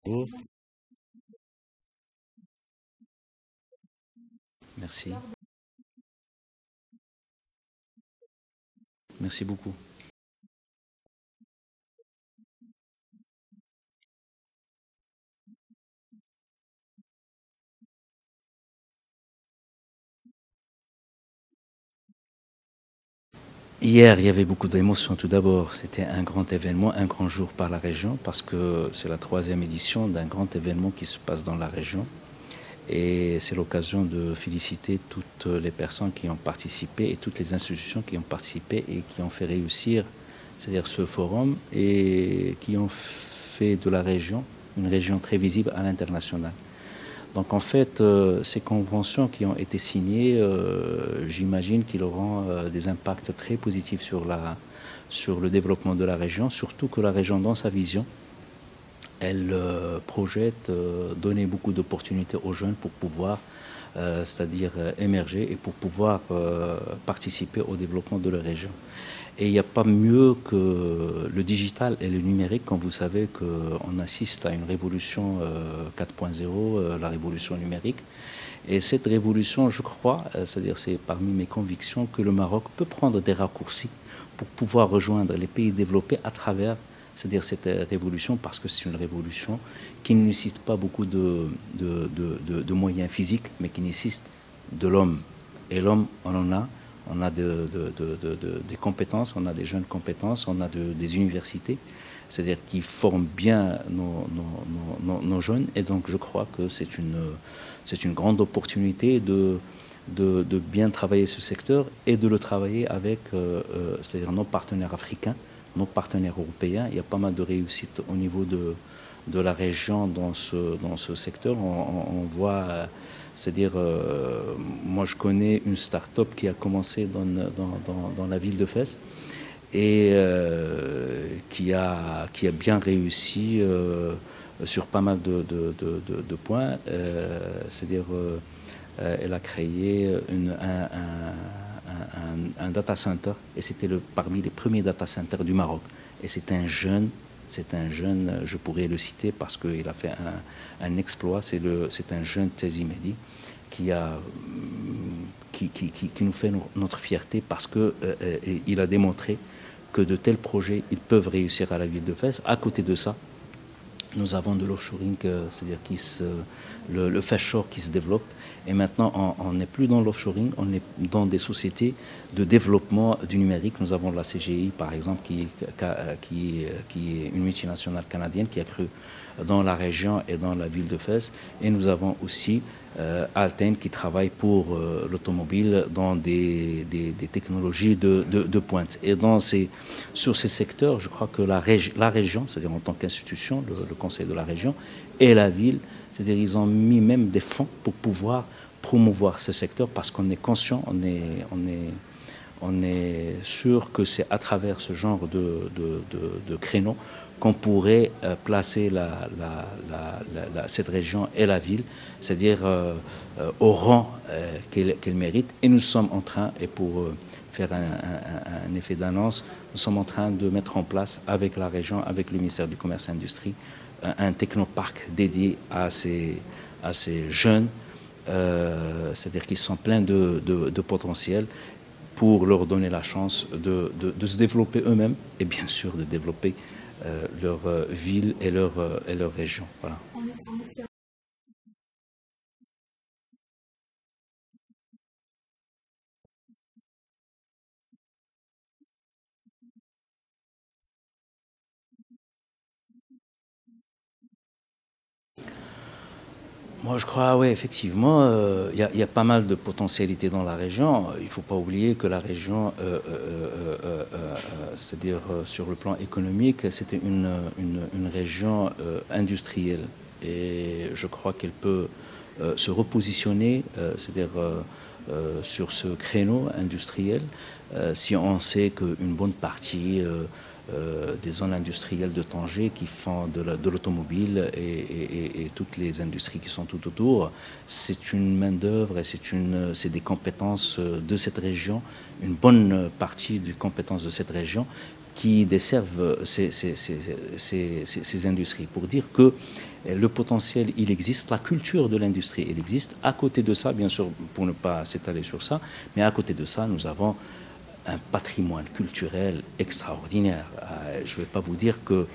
Oh, merci. Merci beaucoup. Hier, il y avait beaucoup d'émotions. Tout d'abord, c'était un grand événement, un grand jour par la région, parce que c'est la troisième édition d'un grand événement qui se passe dans la région. Et c'est l'occasion de féliciter toutes les personnes qui ont participé et toutes les institutions qui ont participé et qui ont fait réussir, c'est-à-dire ce forum, et qui ont fait de la région une région très visible à l'international. Donc en fait, ces conventions qui ont été signées, j'imagine qu'ils auront des impacts très positifs sur le développement de la région, surtout que la région, dans sa vision, elle projette donner beaucoup d'opportunités aux jeunes pour pouvoir, c'est-à-dire émerger et pour pouvoir participer au développement de la région. Et il n'y a pas mieux que le digital et le numérique quand vous savez qu'on assiste à une révolution 4.0, la révolution numérique. Et cette révolution, je crois, c'est-à-dire c'est parmi mes convictions que le Maroc peut prendre des raccourcis pour pouvoir rejoindre les pays développés à travers, c'est-à-dire cette révolution, parce que c'est une révolution qui ne nécessite pas beaucoup de moyens physiques, mais qui nécessite de l'homme. Et l'homme, on en a. On a des compétences, on a des jeunes compétences, on a des universités, c'est-à-dire qui forment bien nos jeunes. Et donc je crois que c'est une grande opportunité de bien travailler ce secteur et de le travailler avec c'est-à-dire nos partenaires africains, nos partenaires européens. Il y a pas mal de réussites au niveau de la région dans ce secteur. On voit, c'est-à-dire, moi je connais une start-up qui a commencé dans la ville de Fès et qui a bien réussi sur pas mal de points. C'est-à-dire, elle a créé un data center et c'était parmi les premiers data centers du Maroc. Et c'est un jeune, je pourrais le citer parce qu'il a fait un exploit, c'est un jeune Tezi Mehdi qui, qui nous fait notre fierté parce qu'il a démontré que de tels projets, ils peuvent réussir à la ville de Fès. À côté de ça, nous avons de l'offshoring, c'est-à-dire le offshore qui se développe. Et maintenant, on n'est plus dans l'offshoring, on est dans des sociétés de développement du numérique. Nous avons la CGI, par exemple, qui est une multinationale canadienne qui a cru dans la région et dans la ville de Fès. Et nous avons aussi Alten qui travaille pour l'automobile dans des technologies de pointe. Et sur ces secteurs, je crois que la région, c'est-à-dire en tant qu'institution, le conseil de la région et la ville, c'est-à-dire ils ont mis même des fonds pour pouvoir promouvoir ce secteur parce qu'on est conscient, on est sûr que c'est à travers ce genre de créneaux qu'on pourrait placer cette région et la ville, c'est-à-dire au rang qu'elle mérite. Et nous sommes en train, et pour faire un effet d'annonce, nous sommes en train de mettre en place avec la région, avec le ministère du Commerce et Industrie, un technoparc dédié à ces jeunes, c'est-à-dire qu'ils sont pleins de potentiel pour leur donner la chance de se développer eux-mêmes et bien sûr de développer leur ville et leur région. Voilà. Moi, je crois, oui, effectivement, y a pas mal de potentialités dans la région. Il ne faut pas oublier que la région, c'est-à-dire sur le plan économique, c'était une région industrielle. Et je crois qu'elle peut se repositionner, c'est-à-dire sur ce créneau industriel, si on sait qu'une bonne partie des zones industrielles de Tanger qui font de l'automobile et toutes les industries qui sont tout autour, c'est une main-d'œuvre et c'est des compétences de cette région, une bonne partie des compétences de cette région qui desservent ces industries. Pour dire que le potentiel, il existe, la culture de l'industrie, elle existe. À côté de ça, bien sûr, pour ne pas s'étaler sur ça, mais à côté de ça, nous avons un patrimoine culturel extraordinaire. Je ne vais pas vous dire que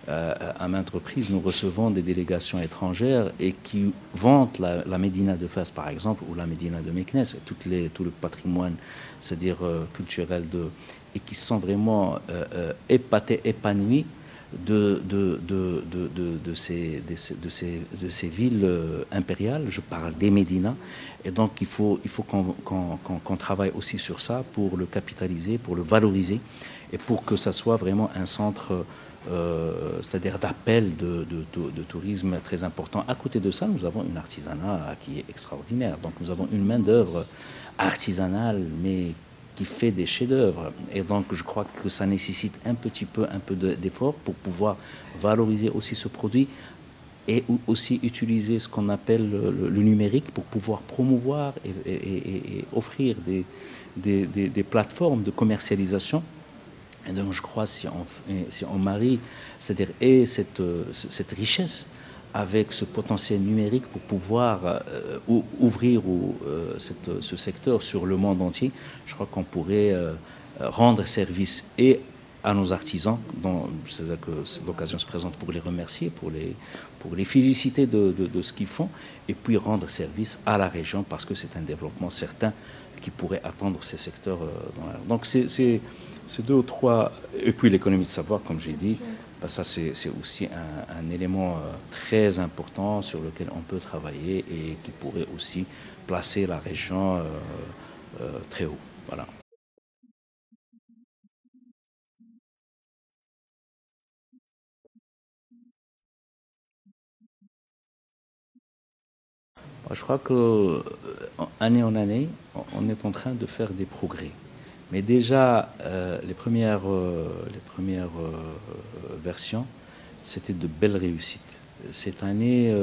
à maintes reprises, nous recevons des délégations étrangères et qui vantent la Médina de Fès, par exemple, ou la Médina de Meknès, tout le patrimoine, c'est-à-dire culturel, et qui sont vraiment épatés, épanouis de ces villes impériales. Je parle des Médinas. Et donc, il faut qu'on travaille aussi sur ça pour le capitaliser, pour le valoriser et pour que ça soit vraiment un centre c'est-à-dire d'appel de tourisme très important. À côté de ça, nous avons une artisanat qui est extraordinaire. Donc nous avons une main-d'œuvre artisanale, mais qui fait des chefs-d'œuvre. Et donc je crois que ça nécessite un peu d'effort pour pouvoir valoriser aussi ce produit et aussi utiliser ce qu'on appelle le numérique pour pouvoir promouvoir et offrir des plateformes de commercialisation. Et donc je crois si on marie, c'est-à-dire cette richesse avec ce potentiel numérique pour pouvoir ouvrir ce secteur sur le monde entier, je crois qu'on pourrait rendre service et à nos artisans, c'est-à-dire que l'occasion se présente pour les remercier, pour les féliciter de ce qu'ils font, et puis rendre service à la région parce que c'est un développement certain qui pourrait attendre ces secteurs. Donc c'est deux ou trois, et puis l'économie de savoir, comme j'ai dit, bah ça c'est aussi un élément très important sur lequel on peut travailler et qui pourrait aussi placer la région très haut. Voilà. Je crois que année en année, on est en train de faire des progrès. Mais déjà, les premières versions, c'était de belles réussites. Cette année,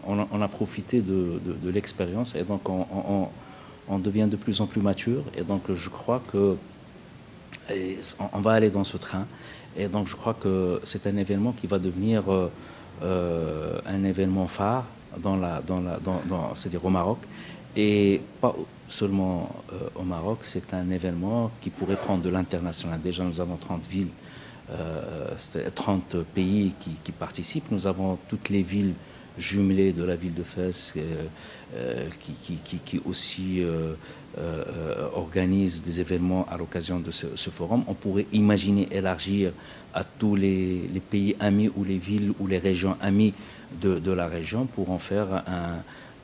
on a profité de l'expérience et donc on devient de plus en plus mature. Et donc je crois que on va aller dans ce train. Et donc je crois que c'est un événement qui va devenir un événement phare c'est-à-dire au Maroc. Et pas seulement au Maroc, c'est un événement qui pourrait prendre de l'international. Déjà, nous avons 30 villes, 30 pays qui participent. Nous avons toutes les villes jumelées de la ville de Fès qui aussi organisent des événements à l'occasion de ce forum. On pourrait imaginer élargir à tous les pays amis ou les villes ou les régions amies de la région pour en faire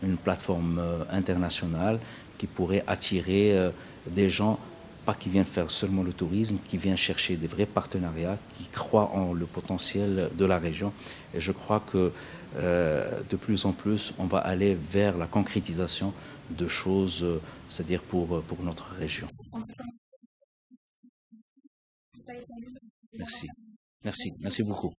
une plateforme internationale qui pourrait attirer des gens, pas qui viennent faire seulement le tourisme, qui viennent chercher des vrais partenariats, qui croient en le potentiel de la région. Et je crois que de plus en plus, on va aller vers la concrétisation de choses, c'est-à-dire pour notre région. Merci. Merci. Merci beaucoup.